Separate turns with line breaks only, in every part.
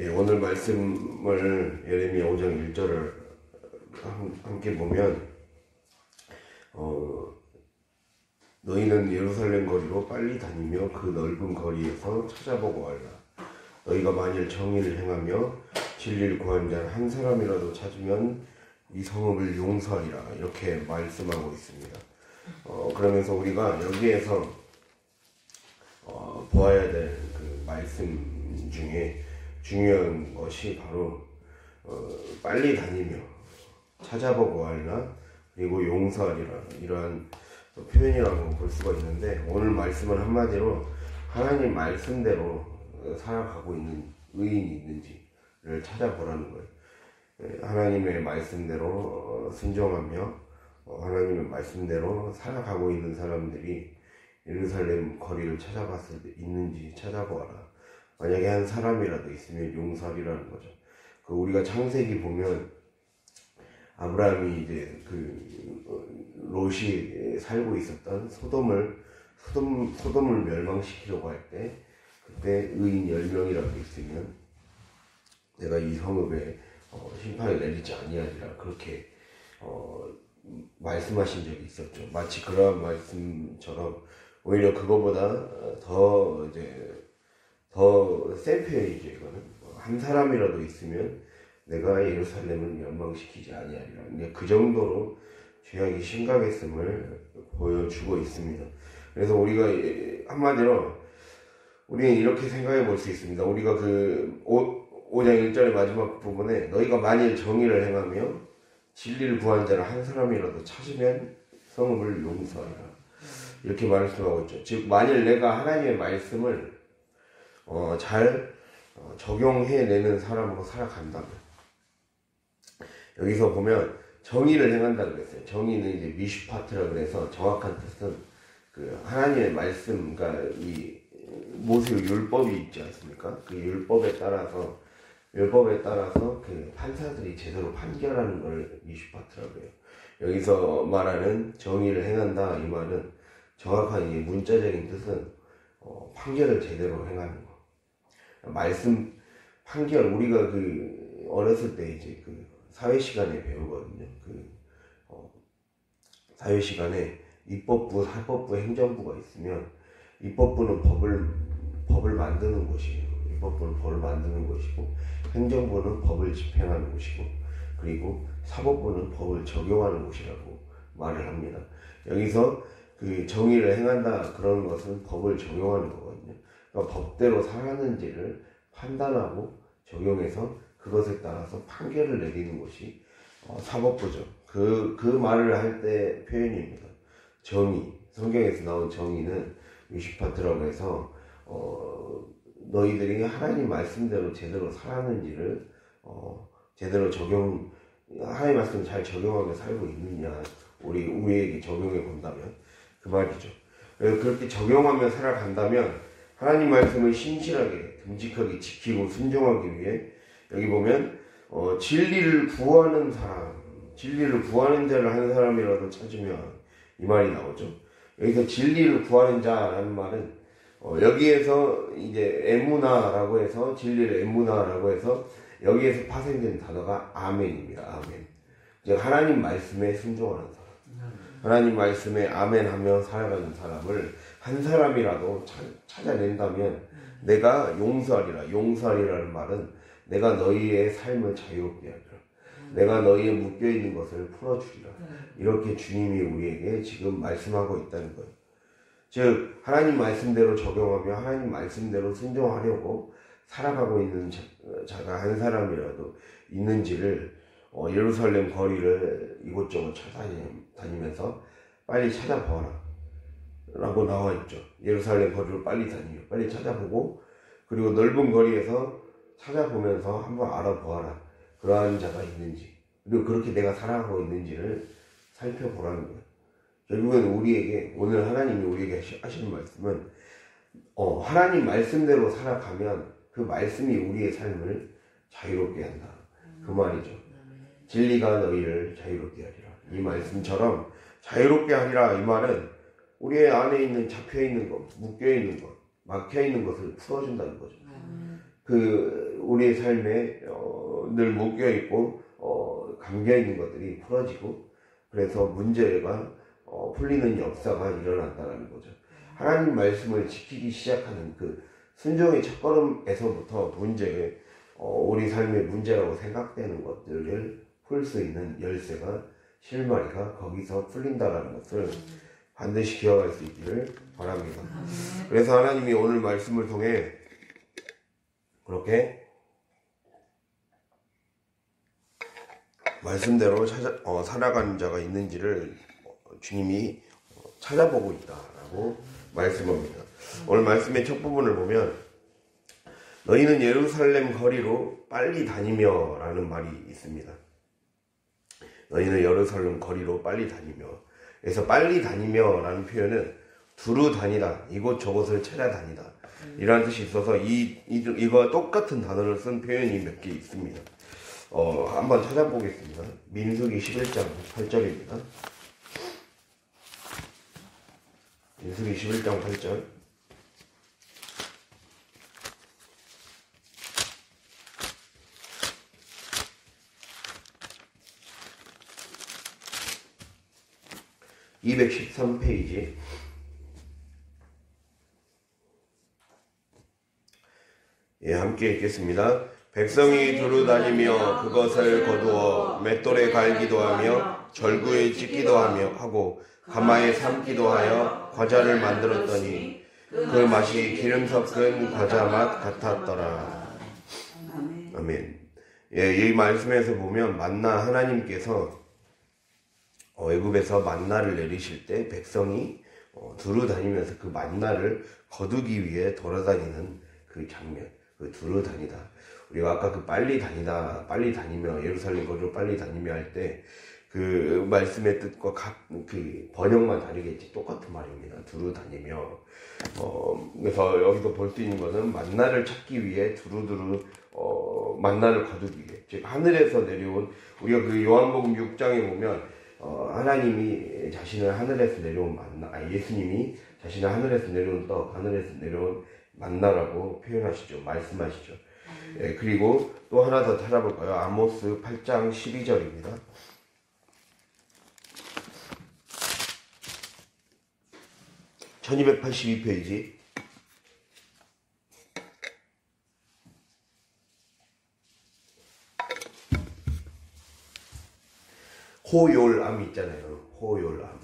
예, 오늘 말씀을 예레미야 5장 1절을 함께 보면 너희는 예루살렘 거리로 빨리 다니며 그 넓은 거리에서 찾아보고 하라. 너희가 만일 정의를 행하며 진리를 구한 자 한 사람이라도 찾으면 이 성읍을 용서하리라. 이렇게 말씀하고 있습니다. 그러면서 우리가 여기에서 보아야 될 그 말씀 중에 중요한 것이 바로 빨리 다니며 찾아보고 하리라, 그리고 용서하리라, 이러한 표현이라고 볼 수가 있는데, 오늘 말씀은 한마디로 하나님 말씀대로 살아가고 있는 의인이 있는지를 찾아보라는 거예요. 하나님의 말씀대로 순종하며 하나님의 말씀대로 살아가고 있는 사람들이 예루살렘 거리를 찾아봤을 때 있는지 찾아보아라. 만약에 한 사람이라도 있으면 용서하리라는 거죠. 우리가 창세기 보면 아브라함이 이제 롯이 살고 있었던 소돔을 멸망시키려고 할 때, 그때 의인 10명이라도 있으면 내가 이 성읍에 심판을 내리지 아니하리라, 그렇게 말씀하신 적이 있었죠. 마치 그러한 말씀처럼 오히려 그거보다 더 센 표현이죠. 이거는 한 사람이라도 있으면 내가 예루살렘을 멸망시키지 아니하리라. 그 정도로 죄악이 심각했음을 보여주고 있습니다. 그래서 우리가 한마디로 우리는 이렇게 생각해 볼 수 있습니다. 우리가 5장 1절의 마지막 부분에 너희가 만일 정의를 행하며 진리를 구한 자를 한 사람이라도 찾으면 성읍을 용서하리라, 이렇게 말씀하고 있죠. 즉 만일 내가 하나님의 말씀을 잘 적용해내는 사람으로 살아간다면, 여기서 보면 정의를 행한다 그랬어요. 정의는 이제 미슈파트라 그래서 정확한 뜻은 하나님의 말씀, 그러니까 이 모세의 율법이 있지 않습니까? 그 율법에 따라서 그 판사들이 제대로 판결하는 걸 미슈파트라고 해요. 여기서 말하는 정의를 행한다, 이 말은 정확한 이 문자적인 뜻은 판결을 제대로 행하는 거. 말씀 판결, 우리가 어렸을 때 이제 사회 시간에 배우거든요. 사회 시간에 입법부, 사법부, 행정부가 있으면 입법부는 법을 만드는 곳이에요. 입법부는 법을 만드는 곳이고, 행정부는 법을 집행하는 곳이고, 그리고 사법부는 법을 적용하는 곳이라고 말을 합니다. 여기서 정의를 행한다, 그런 것은 법을 적용하는 거거든요. 그러니까 법대로 살았는지를 판단하고 적용해서 그것에 따라서 판결을 내리는 것이 사법부죠. 그 말을 할 때 표현입니다. 정의, 성경에서 나온 정의는 미슈파트라고 해서 너희들이 하나님 말씀대로 제대로 살았는지를 제대로 하나님 말씀 잘 적용하며 살고 있느냐, 우리에게 적용해 본다면 그 말이죠. 그렇게 적용하며 살아간다면 하나님 말씀을 신실하게 듬직하게 지키고 순종하기 위해, 여기 보면 진리를 구하는 자를 한 사람이라도 찾으면, 이 말이 나오죠. 여기서 진리를 구하는 자라는 말은 여기에서 이제 에무나라고 해서, 진리를 에무나라고 해서 여기에서 파생된 단어가 아멘입니다. 아멘. 즉 하나님 말씀에 순종하는 사람, 하나님 말씀에 아멘하며 살아가는 사람을 한 사람이라도 찾아낸다면 내가 용서하리라. 용서하리라는 말은 내가 너희의 삶을 자유롭게 하리라, 내가 너희의 묶여있는 것을 풀어주리라, 이렇게 주님이 우리에게 지금 말씀하고 있다는 거예요. 즉 하나님 말씀대로 적용하며 하나님 말씀대로 순종하려고 살아가고 있는 자가 한 사람이라도 있는지를 예루살렘 거리를 이곳저곳 찾아다니면서 빨리 찾아보아라 라고 나와 있죠. 예루살렘 거리를 빨리 찾아보고, 그리고 넓은 거리에서 찾아보면서 한번 알아보아라, 그러한 자가 있는지, 그리고 그렇게 내가 살아가고 있는지를 살펴보라는 거예요. 결국은 우리에게, 오늘 하나님이 우리에게 하시는 말씀은 하나님 말씀대로 살아가면 그 말씀이 우리의 삶을 자유롭게 한다, 그 말이죠. 진리가 너희를 자유롭게 하리라, 이 말씀처럼 자유롭게 하리라, 이 말은 우리의 안에 있는 잡혀있는 것, 묶여있는 것, 막혀있는 것을 풀어준다는 거죠. 우리의 삶에 늘 묶여 있고 감겨 있는 것들이 풀어지고 그래서 문제가 풀리는 역사가 일어난다는 거죠. 하나님 말씀을 지키기 시작하는 그 순종의 첫걸음에서부터 우리 삶의 문제라고 생각되는 것들을 풀 수 있는 열쇠가 실마리가 거기서 풀린다는 것을 반드시 기억할 수 있기를 바랍니다. 그래서 하나님이 오늘 말씀을 통해 그렇게 말씀대로 살아가는 자가 있는지를 주님이 찾아보고 있다라고 말씀합니다. 오늘 말씀의 첫 부분을 보면 너희는 예루살렘 거리로 빨리 다니며 라는 말이 있습니다. 너희는 예루살렘 거리로 빨리 다니며, 그래서 빨리 다니며 라는 표현은 두루 다니다, 이곳저곳을 찾아다니다 이라는 뜻이 있어서 이거 똑같은 단어를 쓴 표현이 몇 개 있습니다. 한번 찾아보겠습니다. 민수기 11장 8절입니다. 민수기 11장 8절. (213페이지) 예, 함께 읽겠습니다. 백성이 두루 다니며 그것을 거두어 맷돌에 갈기도 하며 절구에 찢기도 하고 가마에 삶기도 하여 과자를 만들었더니 그 맛이 기름 섞은 과자 맛 같았더라. 아멘. 예, 이 말씀에서 보면 만나 하나님께서 애굽에서 만나를 내리실 때 백성이 두루 다니면서 그 만나를 거두기 위해 돌아다니는 그 장면, 그 두루 다니다. 우리가 아까 그 빨리 다니며 예루살렘 거리로 빨리 다니며 할 때 그 말씀의 뜻과 그 번역만 다르겠지 똑같은 말입니다. 두루 다니며. 그래서 여기서 볼 수 있는 것은 만나를 찾기 위해 두루두루 만나를 거두기 위해, 즉 하늘에서 내려온, 우리가 그 요한복음 6장에 보면 하나님이 자신을 하늘에서 내려온 만나, 예수님이 자신을 하늘에서 내려온 떡, 하늘에서 내려온 만나라고 표현하시죠. 말씀하시죠. 예, 그리고 또 하나 더 찾아볼까요? 아모스 8장 12절입니다. (1282페이지) 호요람 있잖아요. 호요람.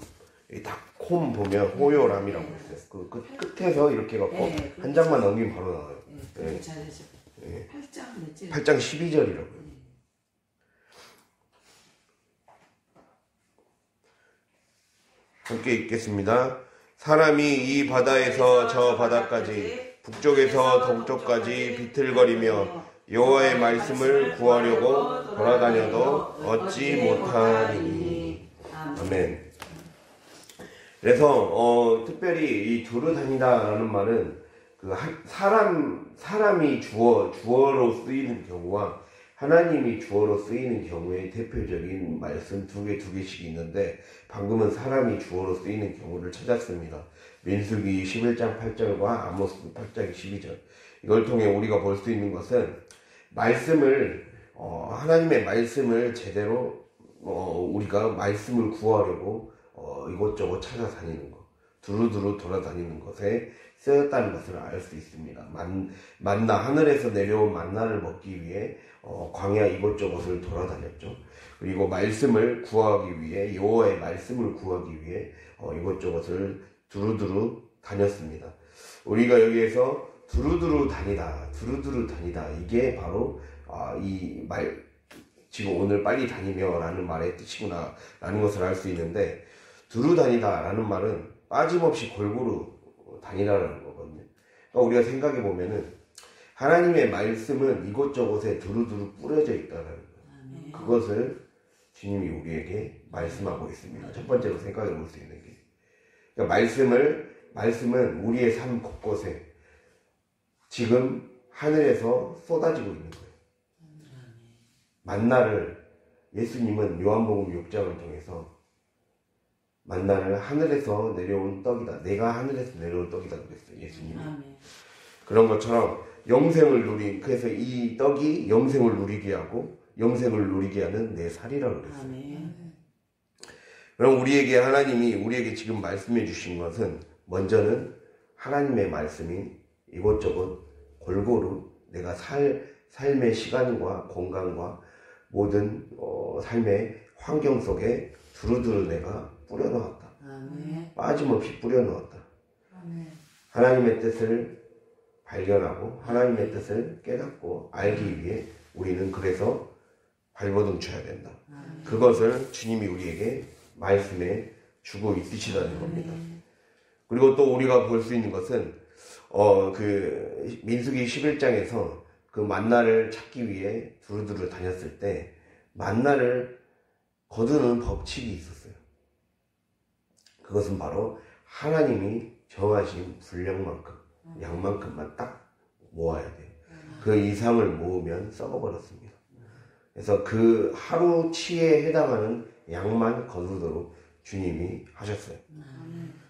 닷콤 보면 호요람이라고 있어요. 그 끝에서 이렇게 갖고 한 장만 넘기면 바로 나와요.
네, 잘하죠.
네.
8장
8장 12절이라고요. 함께 읽겠습니다. 사람이 이 바다에서 저 바다까지, 북쪽에서 동쪽까지 비틀거리며 여호와의 말씀을 구하려고 돌아다녀도 얻지 못하리니. 아멘. 그래서 특별히 이 두루 다니다라는 말은 그 사람이 주어로 쓰이는 경우와 하나님이 주어로 쓰이는 경우의 대표적인 말씀 두 개씩 있는데, 방금은 사람이 주어로 쓰이는 경우를 찾았습니다. 민수기 11장 8절과 아모스 8장 12절. 이걸 통해 우리가 볼 수 있는 것은 하나님의 말씀을 제대로 우리가 말씀을 구하려고 이곳저곳 찾아다니는 것, 두루두루 돌아다니는 것에 쓰였다는 것을 알 수 있습니다. 만나, 하늘에서 내려온 만나를 먹기 위해 광야 이곳저곳을 돌아다녔죠. 그리고 말씀을 구하기 위해, 여호와의 말씀을 구하기 위해 이곳저곳을 두루두루 다녔습니다. 우리가 여기에서 두루두루 다니다, 이게 바로 지금 오늘 빨리 다니며 라는 말의 뜻이구나 라는 것을 알 수 있는데, 두루 다니다 라는 말은 빠짐없이 골고루 다니라는 거거든요. 그러니까 우리가 생각해 보면은 하나님의 말씀은 이곳저곳에 두루두루 뿌려져 있다는 거예요. 그것을 주님이 우리에게 말씀하고 있습니다. 첫 번째로 생각해 볼 수 있는 게, 그러니까 말씀은 우리의 삶 곳곳에 지금 하늘에서 쏟아지고 있는 거예요. 만나를 예수님은 요한복음 6장을 통해서 만나를 하늘에서 내려온 떡이다, 내가 하늘에서 내려온 떡이다 그랬어요. 예수님이. 그런 것처럼 영생을 그래서 이 떡이 영생을 누리게 하고 영생을 누리게 하는 내 살이라고 그랬어요.
아멘.
그럼 하나님이 우리에게 지금 말씀해 주신 것은 먼저는 하나님의 말씀인 이것저것 골고루 내가 삶의 시간과 건강과 모든 삶의 환경 속에 두루두루 내가 뿌려놓았다.
아멘.
빠짐없이 뿌려놓았다.
아멘.
하나님의 뜻을 발견하고 하나님의 뜻을 깨닫고 알기 위해 우리는 그래서 발버둥 쳐야 된다.
아멘.
그것을 주님이 우리에게 말씀에 주고 있으시다는 겁니다. 그리고 또 우리가 볼 수 있는 것은 그 민수기 11장에서 그 만나를 찾기 위해 두루두루 다녔을 때 만나를 거두는 법칙이 있었어요. 그것은 바로 하나님이 정하신 분량만큼 양만큼만 딱 모아야 돼요. 그 이상을 모으면 썩어버렸습니다. 그래서 그 하루치에 해당하는 양만 거두도록 주님이 하셨어요.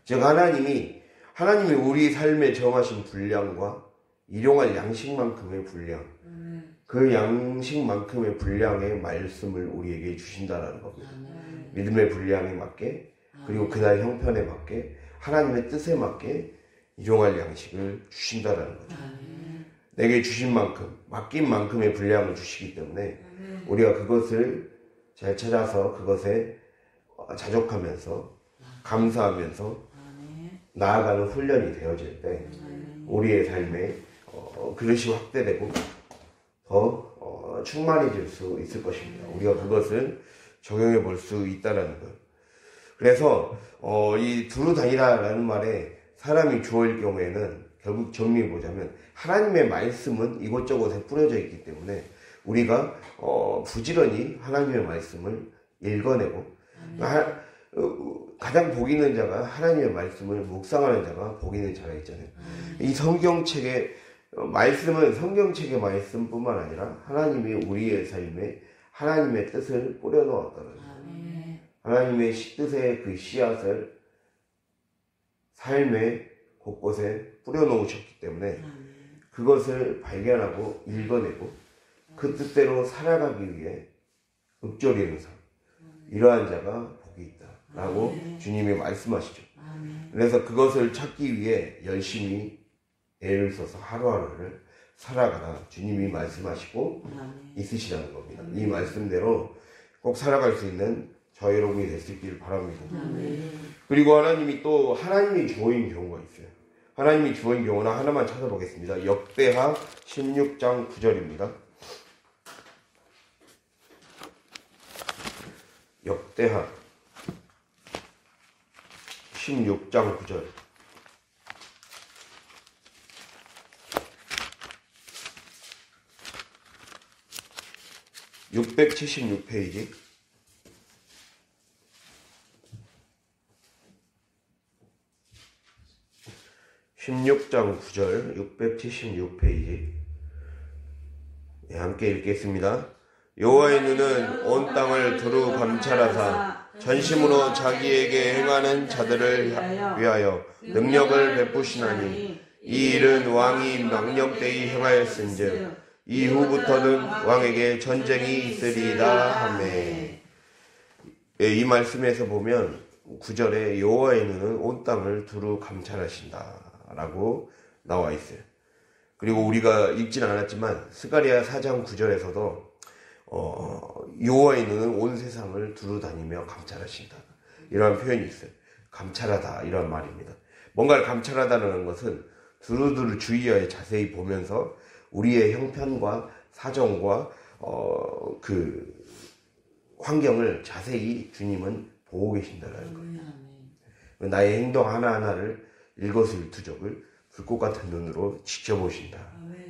즉 하나님이 우리 삶에 정하신 분량과 일용할 양식만큼의 분량, 그 양식만큼의 분량의 말씀을 우리에게 주신다라는 겁니다. 믿음의 분량에 맞게, 그리고 그날 형편에 맞게, 하나님의 뜻에 맞게 일용할 양식을 주신다라는 거죠. 내게 주신 만큼, 맡긴 만큼의 분량을 주시기 때문에 우리가 그것을 잘 찾아서 그것에 자족하면서 감사하면서 나아가는 훈련이 되어질 때 우리의 삶에 그릇이 확대되고 더 충만해질 수 있을 것입니다. 우리가 그것을 적용해 볼 수 있다는 것. 그래서 이 두루 다니다라는 말에 사람이 주어일 경우에는 결국 정리해 보자면 하나님의 말씀은 이곳저곳에 뿌려져 있기 때문에 우리가 부지런히 하나님의 말씀을 읽어내고 가장 복 있는 자가 하나님의 말씀을 묵상하는 자가 복 있는 자가 있잖아요. 이 성경책의 말씀은 성경책의 말씀뿐만 아니라 하나님이 우리의 삶에 하나님의 뜻을 뿌려놓았다는 거예요. 하나님의 뜻의 그 씨앗을 삶의 곳곳에 뿌려놓으셨기 때문에 그것을 발견하고 읽어내고 그 뜻대로 살아가기 위해 읊조리는 삶, 이러한 자가 복이 있다라고 주님이 말씀하시죠. 그래서 그것을 찾기 위해 열심히 애를 써서 하루하루를 살아가라 주님이 말씀하시고 있으시다는 겁니다. 이 말씀대로 꼭 살아갈 수 있는 저 여러분이 될 수 있기를 바랍니다. 그리고 하나님이 주어인 경우가 있어요. 하나님이 주어인 경우는 하나만 찾아보겠습니다. 역대하 16장 9절입니다. 역대하 16장 9절. (676페이지) 16장 9절 676페이지. 네, 함께 읽겠습니다. 여호와의 눈은 온 땅을 두루 감찰하사 전심으로 자기에게 행하는 자들을 위하여 능력을 베푸시나니 이 일은 왕이 망령되이 행하였은즉 이후부터는 왕에게 전쟁이 있으리이다 하매. 이 말씀에서 보면 9절에 여호와의 눈은 온 땅을 두루 감찰하신다 라고 나와 있어요. 그리고 우리가 읽지는 않았지만 스가랴 4장 9절에서도 여호와의 눈은 온 세상을 두루 다니며 감찰하신다, 이러한 표현이 있어요. 감찰하다, 이런 말입니다. 뭔가를 감찰하다는 것은 두루두루 주의하여 자세히 보면서 우리의 형편과 사정과 그 환경을 자세히 주님은 보고 계신다는 거예요. 나의 행동 하나하나를 일거수일투족을 불꽃 같은 눈으로 지켜보신다,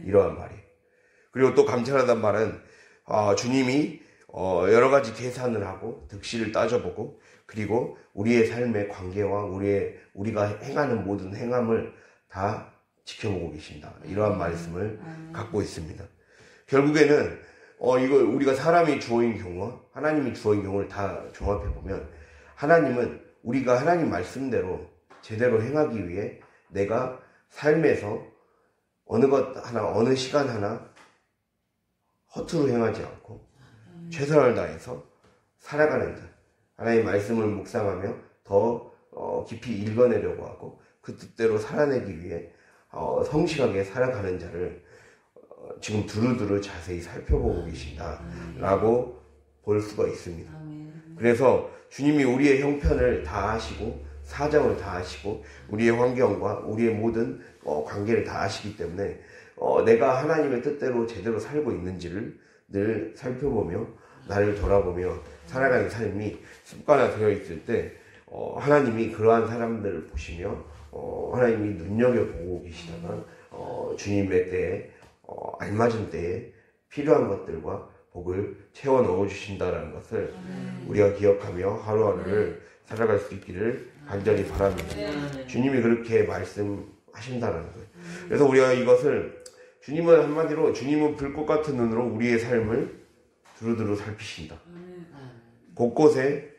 이러한 말이에요. 그리고 또 감찰하다는 말은 주님이 여러 가지 계산을 하고 득실을 따져보고 그리고 우리의 삶의 관계와 우리가 행하는 모든 행함을 다 지켜보고 계신다, 이러한 말씀을 갖고 있습니다. 결국에는 이거 우리가 사람이 주어인 경우와 하나님이 주어인 경우를 다 종합해 보면 하나님은 우리가 하나님 말씀대로 제대로 행하기 위해 내가 삶에서 어느 것 하나, 어느 시간 하나 허투루 행하지 않고 최선을 다해서 살아가는 자. 하나님의 말씀을 묵상하며 더 깊이 읽어내려고 하고 그 뜻대로 살아내기 위해 성실하게 살아가는 자를 지금 두루두루 자세히 살펴보고 계신다라고 볼 수가 있습니다. 그래서 주님이 우리의 형편을 다 아시고 사정을 다 아시고 우리의 환경과 우리의 모든 관계를 다 아시기 때문에 내가 하나님의 뜻대로 제대로 살고 있는지를 늘 살펴보며 나를 돌아보며 살아가는 삶이 습관화되어 있을 때 하나님이 그러한 사람들을 보시며 하나님이 눈여겨보고 계시다가 주님의 때에 알맞은 때에 필요한 것들과 복을 채워 넣어주신다는 것을 우리가 기억하며 하루하루를 살아갈 수 있기를 간절히 바랍니다. 주님이 그렇게 말씀하신다는 거예요. 그래서 우리가 이것을 주님은 한마디로 주님은 불꽃 같은 눈으로 우리의 삶을 두루두루 살피신다. 곳곳에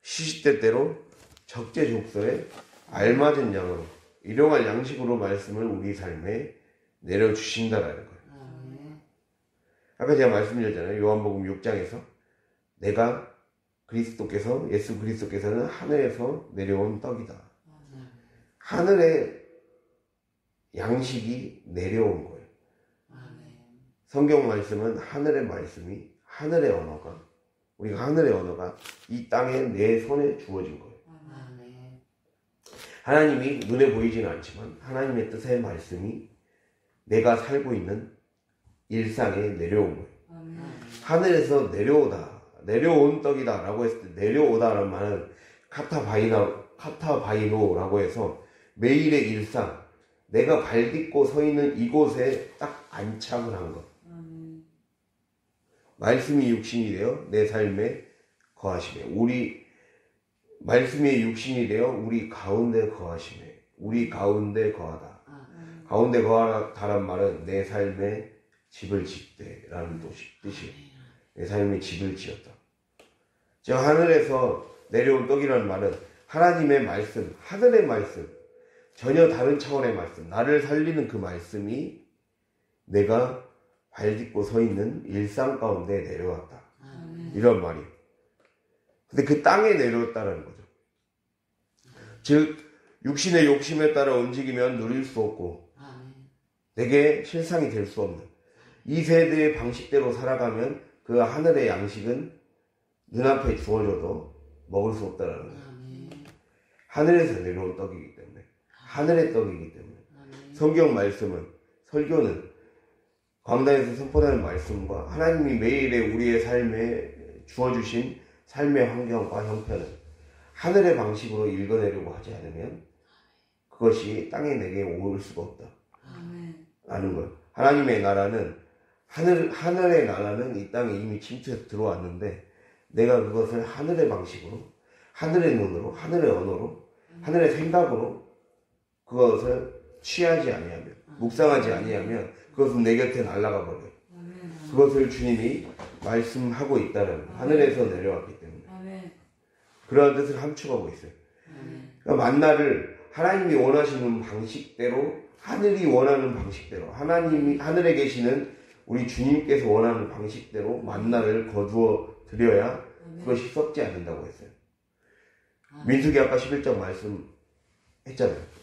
시시때때로 적재적소에 알맞은 양으로 일용할 양식으로 말씀을 우리 삶에 내려주신다라는 거예요. 아까 제가 말씀드렸잖아요. 요한복음 6장에서 내가 그리스도께서 예수 그리스도께서는 하늘에서 내려온 떡이다. 하늘의 양식이 내려온 거예요. 성경 말씀은 하늘의 말씀이 하늘의 언어가 우리가 하늘의 언어가 이 땅에 내 손에 주어진 거예요. 하나님이 눈에 보이지는 않지만 하나님의 뜻의 말씀이 내가 살고 있는 일상에 내려온 거예요. 하늘에서 내려온 떡이다 라고 했을 때 내려오다라는 말은 카타바이노라고 해서 매일의 일상 내가 발 딛고 서 있는 이곳에 딱 안착을 한 것. 말씀이 육신이 되어 내 삶에 거하시며 말씀이 육신이 되어 우리 가운데 거하시며 우리 가운데 거하다. 가운데 거하다란 말은 내 삶에 집을 짓대라는 뜻이에요. 내 삶에 집을 지었다. 즉 하늘에서 내려온 떡이라는 말은 하나님의 말씀, 하늘의 말씀, 전혀 다른 차원의 말씀, 나를 살리는 그 말씀이 내가 발 딛고 서 있는 일상 가운데 내려왔다. 이런 말이에요. 근데 그 땅에 내려왔다는 거죠. 즉 육신의 욕심에 따라 움직이면 누릴 수 없고 내게 실상이 될 수 없는 이 세대의 방식대로 살아가면 그 하늘의 양식은 눈앞에 주어져도 먹을 수 없다라는 거예요. 하늘에서 내려온 떡이기 때문에 하늘의 떡이기 때문에 성경 말씀은 설교는 광단에서 선포되는 말씀과 하나님이 매일의 우리의 삶에 주어주신 삶의 환경과 형편을 하늘의 방식으로 읽어내려고 하지 않으면 그것이 땅에 내게 올 수가 없다 라는 거예요. 하나님의 나라는 하늘의 나라는 이 땅에 이미 침투해서 들어왔는데 내가 그것을 하늘의 방식으로 하늘의 눈으로 하늘의 언어로 하늘의 생각으로 그것을 취하지 아니하면 묵상하지 아니하면 그것은 내 곁에 날아가 버려요. 그것을 주님이 말씀하고 있다는 하늘에서 내려왔기 때문에 그러한 뜻을 함축하고 있어요. 그러니까 만나를 하나님이 원하시는 방식대로 하늘이 원하는 방식대로 하늘에 계시는 우리 주님께서 원하는 방식대로 만나를 거두어 드려야 그것이 썩지 않는다고 했어요. 민수기 아까 11장 말씀했잖아요.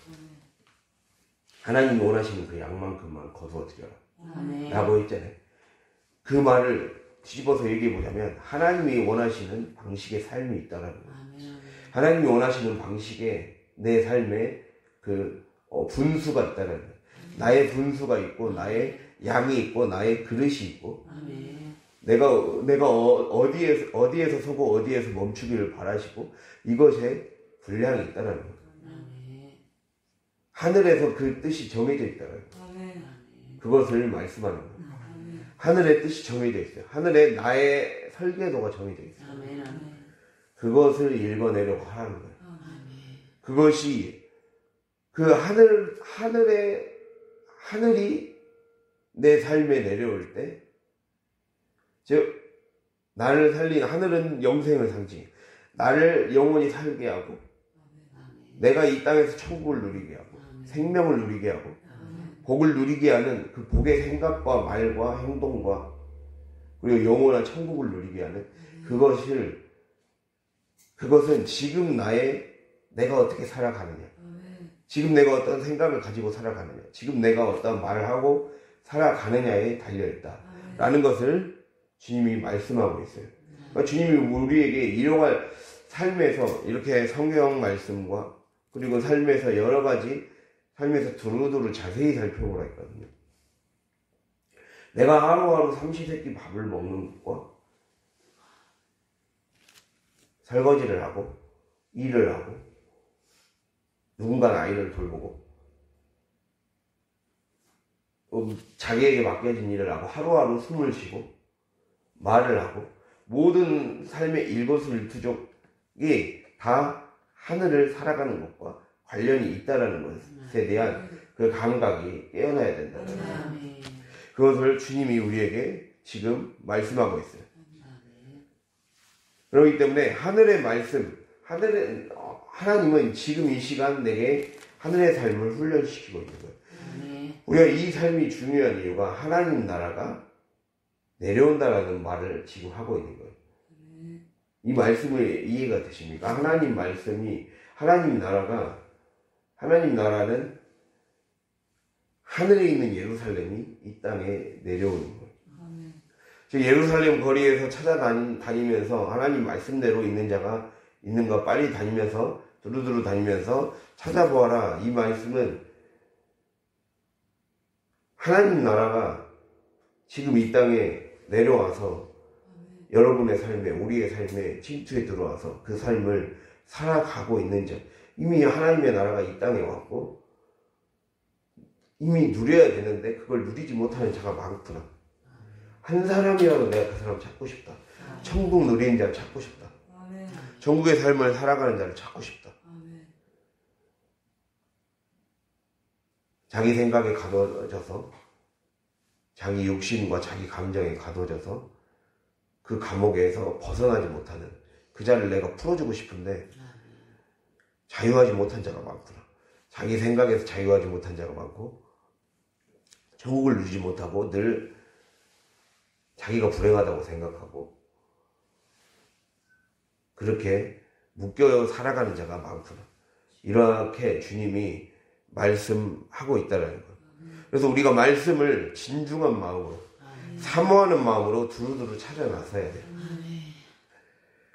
하나님이 원하시는 그 양만큼만 거두어 드려라 라고 했잖아요. 그 말을 뒤집어서 얘기해보자면 하나님이 원하시는 방식의 삶이 있다라는 거예요. 하나님이 원하시는 방식에 내 삶에 그 분수가 있다는 거예요. 나의 분수가 있고 나의 양이 있고 나의 그릇이 있고 내가 어디에서 서고 어디에서 멈추기를 바라시고 이것에 분량이 있다는 거예요. 하늘에서 그 뜻이 정해져 있다는 거예요. 그것을 말씀하는 거예요. 하늘의 뜻이 정해져 있어요. 하늘에 나의 설계도가 정해져 있어요. 그것을 읽어내려고 하는 거예요. 그것이 그 하늘이 내 삶에 내려올 때, 즉 나를 살리는 하늘은 영생을 상징해. 나를 영원히 살게 하고 내가 이 땅에서 천국을 누리게 하고 생명을 누리게 하고 복을 누리게 하는 그 복의 생각과 말과 행동과 그리고 영원한 천국을 누리게 하는 그것은 지금 내가 어떻게 살아가느냐, 지금 내가 어떤 생각을 가지고 살아가느냐, 지금 내가 어떤 말을 하고 살아가느냐에 달려있다라는 것을 주님이 말씀하고 있어요. 그러니까 주님이 우리에게 일용할 삶에서 이렇게 성경 말씀과 그리고 삶에서 여러 가지 삶에서 두루두루 자세히 살펴보라 했거든요. 내가 하루하루 삼시세끼 밥을 먹는 것과 설거지를 하고 일을 하고 누군가 아이를 돌보고 자기에게 맡겨진 일을 하고 하루하루 숨을 쉬고 말을 하고 모든 삶의 일거수일투족이 다 하늘을 살아가는 것과 관련이 있다라는 것에 대한 그 감각이 깨어나야 된다는 거예요. 그것을 주님이 우리에게 지금 말씀하고 있어요. 그렇기 때문에 하늘의 말씀, 하나님은 지금 이 시간 내게 하늘의 삶을 훈련시키고 있는 거예요. 우리가 이 삶이 중요한 이유가 하나님 나라가 내려온다라는 말을 지금 하고 있는 거예요. 이 말씀을 이해가 되십니까? 하나님 말씀이, 하나님 나라는 하늘에 있는 예루살렘이 이 땅에 내려오는 거예요. 즉 예루살렘 거리에서 찾아다니면서 하나님 말씀대로 있는 자가 있는가 빨리 다니면서 두루두루 다니면서 찾아보아라. 이 말씀은 하나님 나라가 지금 이 땅에 내려와서 여러분의 삶에, 우리의 삶에 침투해 들어와서 그 삶을 살아가고 있는 자, 이미 하나님의 나라가 이 땅에 왔고 이미 누려야 되는데 그걸 누리지 못하는 자가 많구나. 한 사람이라도 내가 그 사람 찾고 싶다. 천국 누리는 자를 찾고 싶다. 천국의 삶을 살아가는 자를 찾고 싶다. 자기 생각에 가둬져서 자기 욕심과 자기 감정에 가둬져서 그 감옥에서 벗어나지 못하는 그 자를 내가 풀어주고 싶은데 자유하지 못한 자가 많구나. 자기 생각에서 자유하지 못한 자가 많고 천국을 누리지 못하고 늘 자기가 불행하다고 생각하고 그렇게 묶여 살아가는 자가 많구나. 이렇게 주님이 말씀하고 있다는 거예요. 그래서 우리가 말씀을 진중한 마음으로 사모하는 마음으로 두루두루 찾아 나서야 돼요.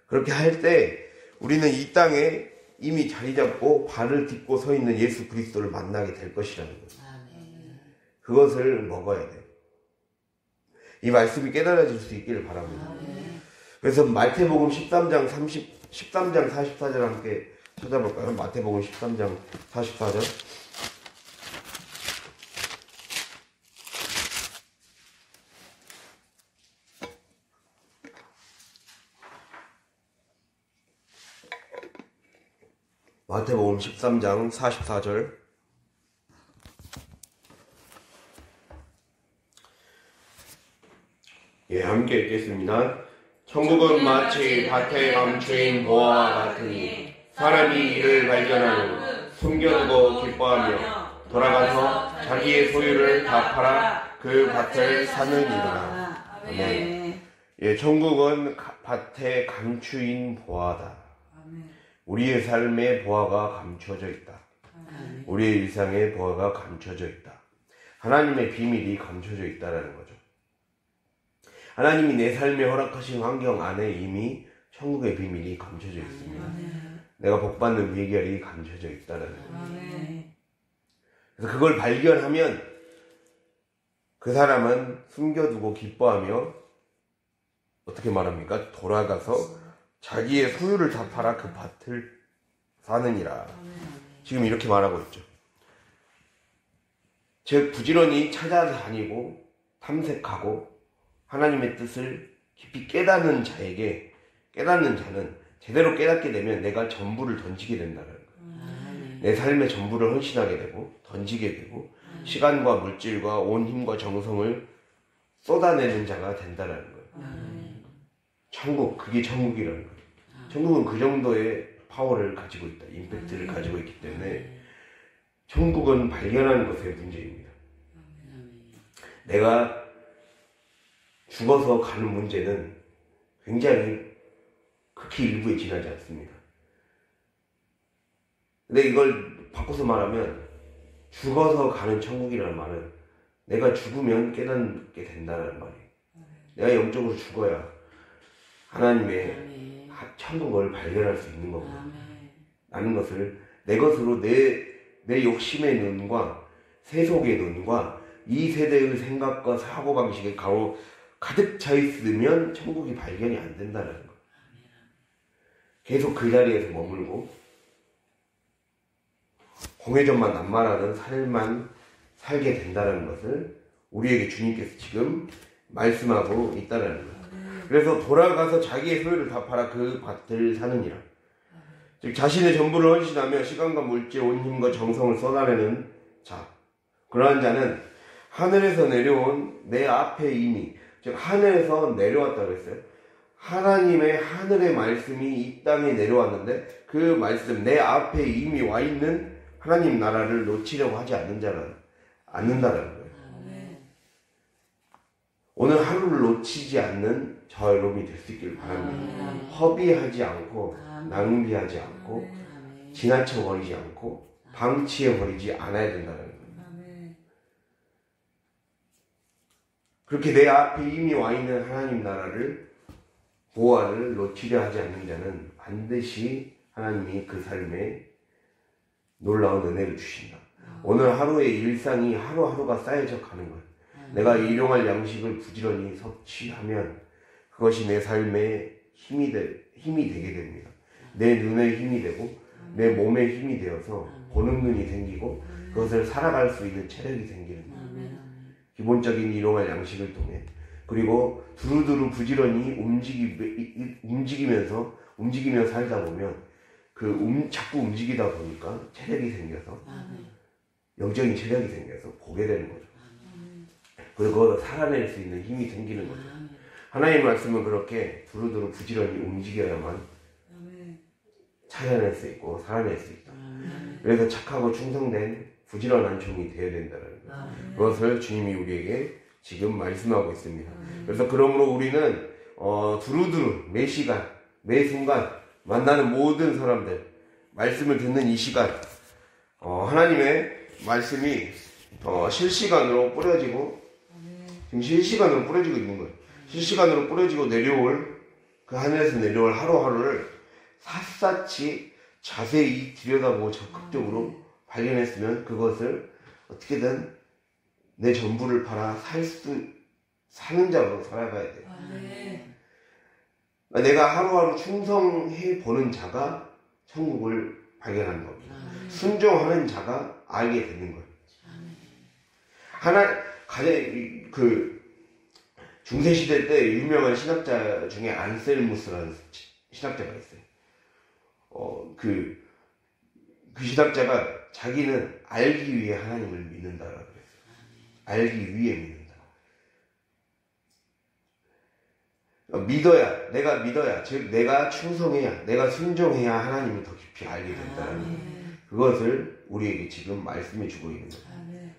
그렇게 할 때 우리는 이 땅에 이미 자리 잡고 발을 딛고 서 있는 예수 그리스도를 만나게 될 것이라는 거예요. 그것을 먹어야 돼요. 이 말씀이 깨달아질 수 있기를 바랍니다. 그래서 마태복음 13장 44절 함께 찾아볼까요? 마태복음 13장 44절. 마태복음 13장 44절. 예, 함께 읽겠습니다. 천국은 마치 밭에 감추인 보화와 같으니 사람이 이를 발견한 후 숨겨두고 기뻐하며 돌아가서 자기의 소유를 다 팔아 그 밭을 사느니라. 아멘. 예, 천국은 밭에 감추인 보화다. 우리의 삶에 보화가 감춰져 있다. 우리의 일상에 보화가 감춰져 있다. 하나님의 비밀이 감춰져 있다는 거죠. 하나님이 내 삶에 허락하신 환경 안에 이미 천국의 비밀이 감춰져 있습니다. 내가 복받는 비결이 감춰져 있다는 거죠. 그래서 그걸 발견하면 그 사람은 숨겨두고 기뻐하며 어떻게 말합니까? 돌아가서 자기의 소유를 다 팔아 그 밭을 사느니라. 지금 이렇게 말하고 있죠. 즉 부지런히 찾아다니고 탐색하고 하나님의 뜻을 깊이 깨닫는 자는 제대로 깨닫게 되면 내가 전부를 던지게 된다는 거예요. 내 삶의 전부를 헌신하게 되고 던지게 되고 시간과 물질과 온 힘과 정성을 쏟아내는 자가 된다는 거예요. 그게 천국이라는 거예요. 천국은 그 정도의 파워를 가지고 있다. 임팩트를 가지고 있기 때문에 천국은 발견하는 것의 문제입니다. 내가 죽어서 가는 문제는 굉장히 극히 일부에 지나지 않습니다. 근데 이걸 바꿔서 말하면 죽어서 가는 천국이라는 말은 내가 죽으면 깨닫게 된다는 말이에요. 내가 영적으로 죽어야 하나님의 천국을 발견할 수 있는 거구나 라는 것을 내 것으로 내 욕심의 눈과 세속의 눈과 이 세대의 생각과 사고방식에 가득 차 있으면 천국이 발견이 안 된다는 거. 계속 그 자리에서 머물고 공회전만 남말하는 삶만 살게 된다는 것을 우리에게 주님께서 지금 말씀하고 있다는 거예요. 그래서 돌아가서 자기의 소유를 다 팔아 그 밭을 사느니라. 즉 자신의 전부를 헌신하며 시간과 물질, 온 힘과 정성을 쏟아내는 자, 그러한 자는 하늘에서 내려온 내 앞에 이미, 즉 하늘에서 내려왔다고 했어요. 하나님의 하늘의 말씀이 이 땅에 내려왔는데 그 말씀 내 앞에 이미 와 있는 하나님 나라를 놓치려고 하지 않는다라는 거예요. 오늘 하루를 놓치지 않는 저 여러분이 될 수 있기를 바랍니다. 허비하지 않고 낭비하지 않고 지나쳐버리지 않고 방치해버리지 않아야 된다는 거예요. 그렇게 내 앞에 이미 와 있는 하나님 나라를 보화를 놓치려 하지 않는 자는 반드시 하나님이 그 삶에 놀라운 은혜를 주신다. 오늘 하루의 일상이 하루하루가 쌓여져 가는 거예요. 내가 일용할 양식을 부지런히 섭취하면 그것이 내 삶에 힘이 되게 됩니다. 내 눈에 힘이 되고 내 몸에 힘이 되어서 보는 눈이 생기고 그것을 살아갈 수 있는 체력이 생기는 거예요. 기본적인 일용할 양식을 통해 그리고 두루두루 부지런히 움직이며 살다 보면 자꾸 움직이다 보니까 체력이 생겨서 영적인 체력이 생겨서 보게 되는 거죠. 그리고 그걸 살아낼 수 있는 힘이 생기는 거죠. 하나님의 말씀은 그렇게 두루두루 부지런히 움직여야만 찾아낼 수 있고 살아낼 수 있다. 그래서 착하고 충성된 부지런한 종이 되어야 된다는 거예요. 그것을 주님이 우리에게 지금 말씀하고 있습니다. 그래서 그러므로 우리는 두루두루 매 시간 매 순간 만나는 모든 사람들 말씀을 듣는 이 시간 하나님의 말씀이 실시간으로 뿌려지고 지금 실시간으로 뿌려지고 있는 거예요. 실시간으로 뿌려지고 내려올 그 하늘에서 내려올 하루하루를 샅샅이 자세히 들여다보고 적극적으로 발견했으면 그것을 어떻게든 내 전부를 팔아 사는 자로 살아가야 돼요. 내가 하루하루 충성해 보는 자가 천국을 발견하는 겁니다. 순종하는 자가 알게 되는 거예요. 중세시대 때 유명한 신학자 중에 안셀무스라는 신학자가 있어요. 그 신학자가 자기는 알기 위해 하나님을 믿는다라고 그랬어요. 알기 위해 믿는다. 내가 믿어야, 즉 내가 충성해야, 내가 순종해야 하나님을 더 깊이 알게 된다는 그것을 우리에게 지금 말씀해 주고 있는 거예요.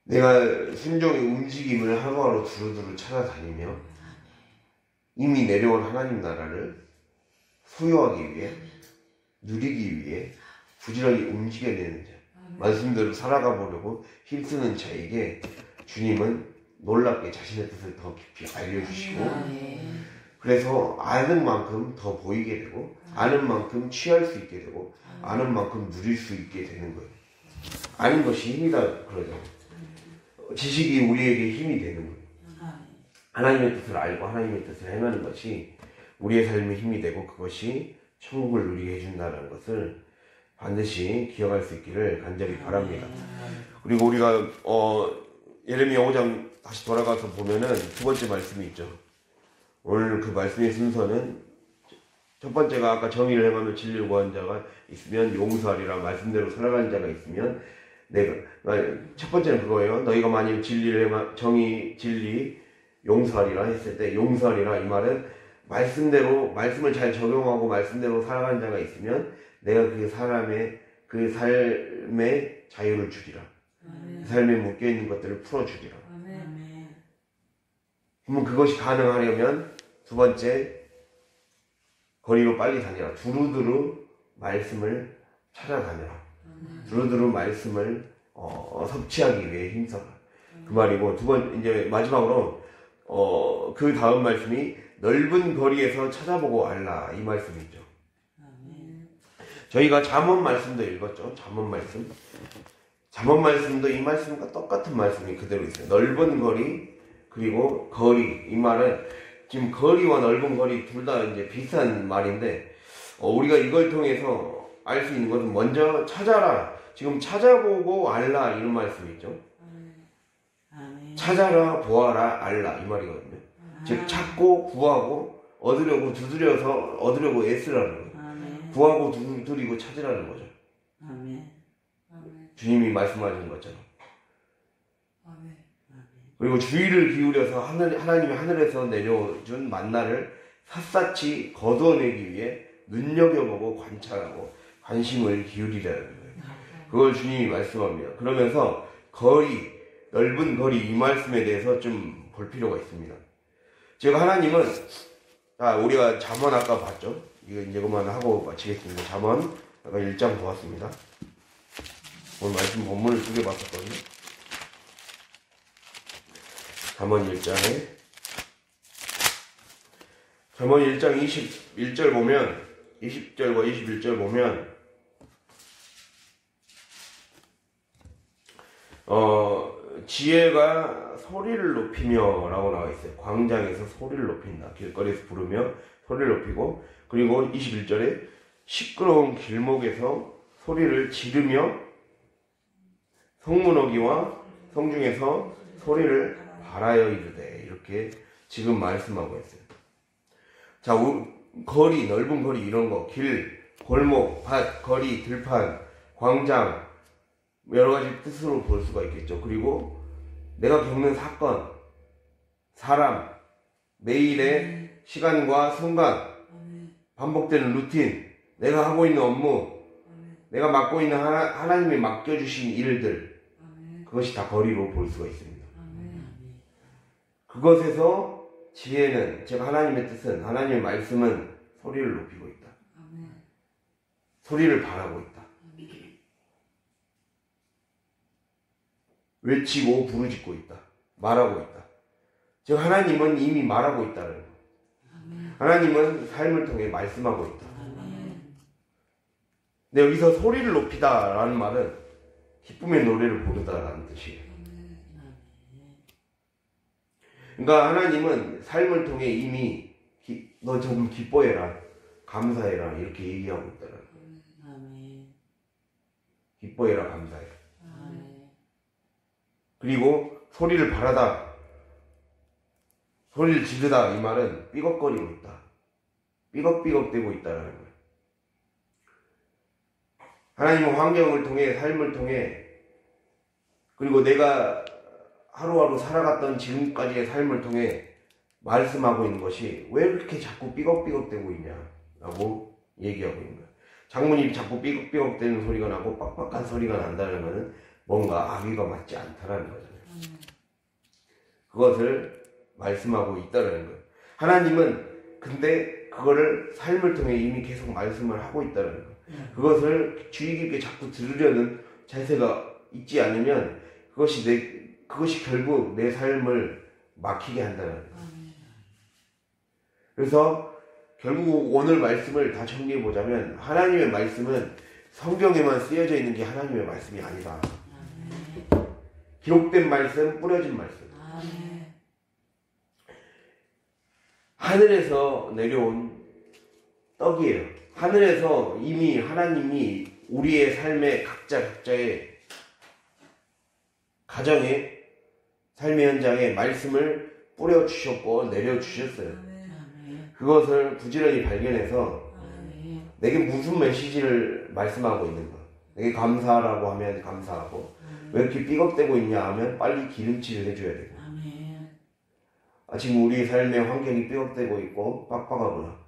내가 순종의 움직임을 하루하루 두루두루 찾아다니며 이미 내려온 하나님 나라를 소유하기 위해, 누리기 위해 부지런히 움직여야 되는 자, 말씀대로 살아가 보려고 힘쓰는 자에게 주님은 놀랍게 자신의 뜻을 더 깊이 알려주시고 그래서 아는 만큼 더 보이게 되고 아는 만큼 취할 수 있게 되고 아는 만큼 누릴 수 있게 되는 거예요. 아는 것이 힘이다 그러죠. 지식이 우리에게 힘이 되는 거예요. 하나님의 뜻을 알고 하나님의 뜻을 행하는 것이 우리의 삶에 힘이 되고 그것이 천국을 누리게 해준다는 것을 반드시 기억할 수 있기를 간절히 바랍니다. 그리고 우리가 예레미야 5장 다시 돌아가서 보면은 두 번째 말씀이 있죠. 오늘 그 말씀의 순서는 첫 번째가 아까 정의를 행하며 진리를 구하는 자가 있으면 용서하리라. 말씀대로 살아가는 자가 있으면 첫 번째는 그거예요. 너희가 만일 정의, 진리, 용서하리라 했을 때 용서하리라 이 말은 말씀을 잘 적용하고 말씀대로 살아가는 자가 있으면 내가 그 삶의 자유를 주리라. 그 삶에 묶여있는 것들을 풀어주리라. 그러면 그것이 가능하려면 두 번째, 거리로 빨리 다니라. 두루두루 말씀을 찾아다녀라. 두루두루 말씀을 섭취하기 위해 힘써라. 그 말이고, 이제 마지막으로 그 다음 말씀이 넓은 거리에서 찾아보고 알라, 이 말씀이죠. 저희가 잠언 말씀도 읽었죠. 잠언 말씀도 이 말씀과 똑같은 말씀이 그대로 있어요. 넓은 거리, 그리고 거리. 이 말은 지금 거리와 넓은 거리 둘 다 이제 비슷한 말인데, 우리가 이걸 통해서 알 수 있는 것은 먼저 찾아라. 지금 찾아보고 알라, 이런 말씀이죠. 찾아라, 보아라, 알라, 이 말이거든요. 즉 찾고 구하고 얻으려고 두드려서 얻으려고 애쓰라는 거예요. 구하고 두드리고 찾으라는 거죠. 주님이 말씀하신 것처럼. 그리고 주의를 기울여서 하나님이 하늘에서 내려준 만나를 샅샅이 거두어내기 위해 눈여겨보고 관찰하고 관심을 기울이라는 거예요. 그걸 주님이 말씀합니다. 그러면서 넓은 거리, 이 말씀에 대해서 좀 볼 필요가 있습니다. 즉 하나님은, 우리가 잠언 아까 봤죠? 이거 이제 그만 하고 마치겠습니다. 잠언 아까 1장 보았습니다. 오늘 말씀 본문을 2개 봤었거든요. 잠언 1장에 잠언 1장 21절 보면, 20절과 21절 보면 지혜가 소리를 높이며 라고 나와 있어요. 광장에서 소리를 높인다. 길거리에서 부르며 소리를 높이고, 그리고 21절에 시끄러운 길목에서 소리를 지르며 성문어기와 성중에서 소리를 발하여 이르되, 이렇게 지금 말씀하고 있어요. 자, 거리, 넓은 거리, 이런 거, 길, 골목, 밭, 거리, 들판, 광장, 여러 가지 뜻으로 볼 수가 있겠죠. 그리고 내가 겪는 사건, 사람, 매일의 시간과 순간, 반복되는 루틴, 내가 하고 있는 업무, 내가 맡고 있는 하나님이 맡겨주신 일들, 그것이 다 거리로 볼 수가 있습니다. 그것에서 지혜는, 제가 하나님의 뜻은, 하나님의 말씀은 소리를 높이고 있다. 소리를 바라고 있다. 외치고 부르짖고 있다. 말하고 있다. 즉 하나님은 이미 말하고 있다는 거예요. 하나님은 삶을 통해 말씀하고 있다. 근데 여기서 소리를 높이다 라는 말은 기쁨의 노래를 부르다라는 뜻이에요. 그러니까 하나님은 삶을 통해 이미 너 좀 기뻐해라, 감사해라, 이렇게 얘기하고 있다는 거예요. 기뻐해라, 감사해라. 그리고 소리를 바라다, 소리를 지르다, 이 말은 삐걱거리고 있다, 삐걱삐걱대고 있다라는 거예요. 하나님은 환경을 통해, 삶을 통해, 그리고 내가 하루하루 살아갔던 지금까지의 삶을 통해 말씀하고 있는 것이 왜 그렇게 자꾸 삐걱삐걱대고 있냐라고 얘기하고 있는 거예요. 창문이 자꾸 삐걱삐걱대는 소리가 나고 빡빡한 소리가 난다는 것은 뭔가 악의가 맞지 않다라는 거잖아요. 그것을 말씀하고 있다는 거예요. 하나님은 근데 그거를 삶을 통해 이미 계속 말씀을 하고 있다는 거예요. 그것을 주의 깊게 자꾸 들으려는 자세가 있지 않으면 그것이 결국 내 삶을 막히게 한다는 거예요. 그래서 결국 오늘 말씀을 다 정리해 보자면, 하나님의 말씀은 성경에만 쓰여져 있는 게 하나님의 말씀이 아니다. 기록된 말씀, 뿌려진 말씀. 하늘에서 내려온 떡이에요. 하늘에서 이미 하나님이 우리의 삶의 각자의 가정에, 삶의 현장에 말씀을 뿌려주셨고 내려주셨어요. 그것을 부지런히 발견해서 내게 무슨 메시지를 말씀하고 있는가, 내게 감사하라고 하면 감사하고, 왜 이렇게 삐걱대고 있냐 하면 빨리 기름칠을 해줘야 되고, 지금 우리 삶의 환경이 삐걱대고 있고 빡빡하구나,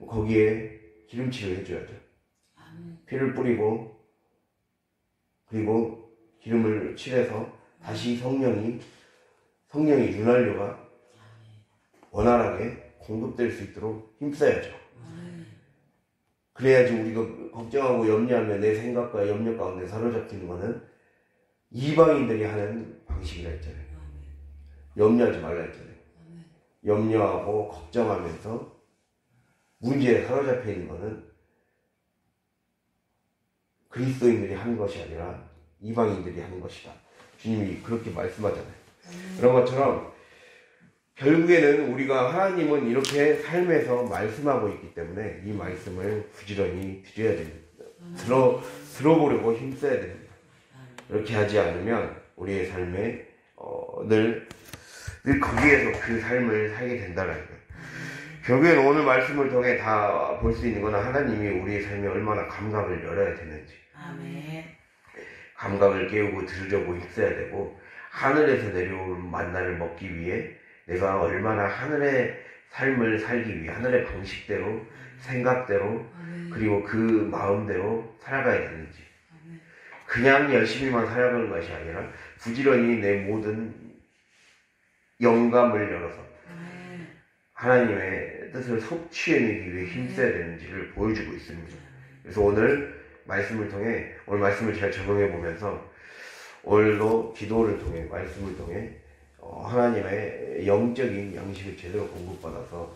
거기에 기름칠을 해줘야죠. 피를 뿌리고, 그리고 기름을 칠해서 다시 성령이 윤활유가 원활하게 공급될 수 있도록 힘써야죠. 그래야지 우리가 걱정하고 염려하면 내 생각과 염려 가운데 사로잡히는 거는 이방인들이 하는 방식이라 했잖아요. 염려하지 말라 했잖아요. 염려하고 걱정하면서 문제에 사로잡혀 있는 거는 그리스도인들이 하는 것이 아니라 이방인들이 하는 것이다. 주님이 그렇게 말씀하잖아요. 그런 것처럼 결국에는 우리가 하나님은 이렇게 삶에서 말씀하고 있기 때문에 이 말씀을 부지런히 드려야 됩니다. 들어보려고 힘써야 됩니다. 이렇게 하지 않으면 우리의 삶에 늘 거기에서 그 삶을 살게 된다는 거예요. 결국에는 오늘 말씀을 통해 다 볼 수 있는 건 하나님이 우리의 삶에 얼마나 감각을 열어야 되는지,
아멘.
감각을 깨우고 들으려고 힘써야 되고, 하늘에서 내려온 만나를 먹기 위해 내가 얼마나 하늘의 삶을 살기 위해 하늘의 방식대로, 생각대로, 그리고 그 마음대로 살아가야 되는지, 그냥 열심히만 살아가는 것이 아니라 부지런히 내 모든 영감을 열어서 하나님의 뜻을 성취해내기 위해 힘써야 되는지를 보여주고 있습니다. 그래서 오늘 말씀을 통해, 오늘 말씀을 잘 적용해 보면서 오늘도 기도를 통해, 말씀을 통해 하나님의 영적인 양식을 제대로 공급받아서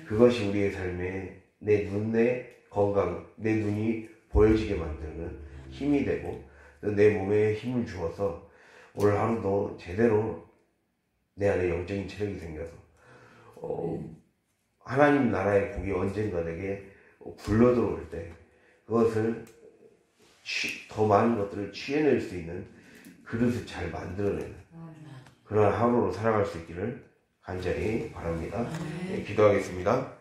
그것이 우리의 삶에 내 눈의 건강, 내 눈이 보여지게 만드는 힘이 되고 내 몸에 힘을 주어서 오늘 하루도 제대로 내 안에 영적인 체력이 생겨서 하나님 나라의 복이 언젠가 내게 굴러들어올 때 그것을 더 많은 것들을 취해낼 수 있는 그릇을 잘 만들어내는 그런 하루로 살아갈 수 있기를 간절히 바랍니다. 네, 기도하겠습니다.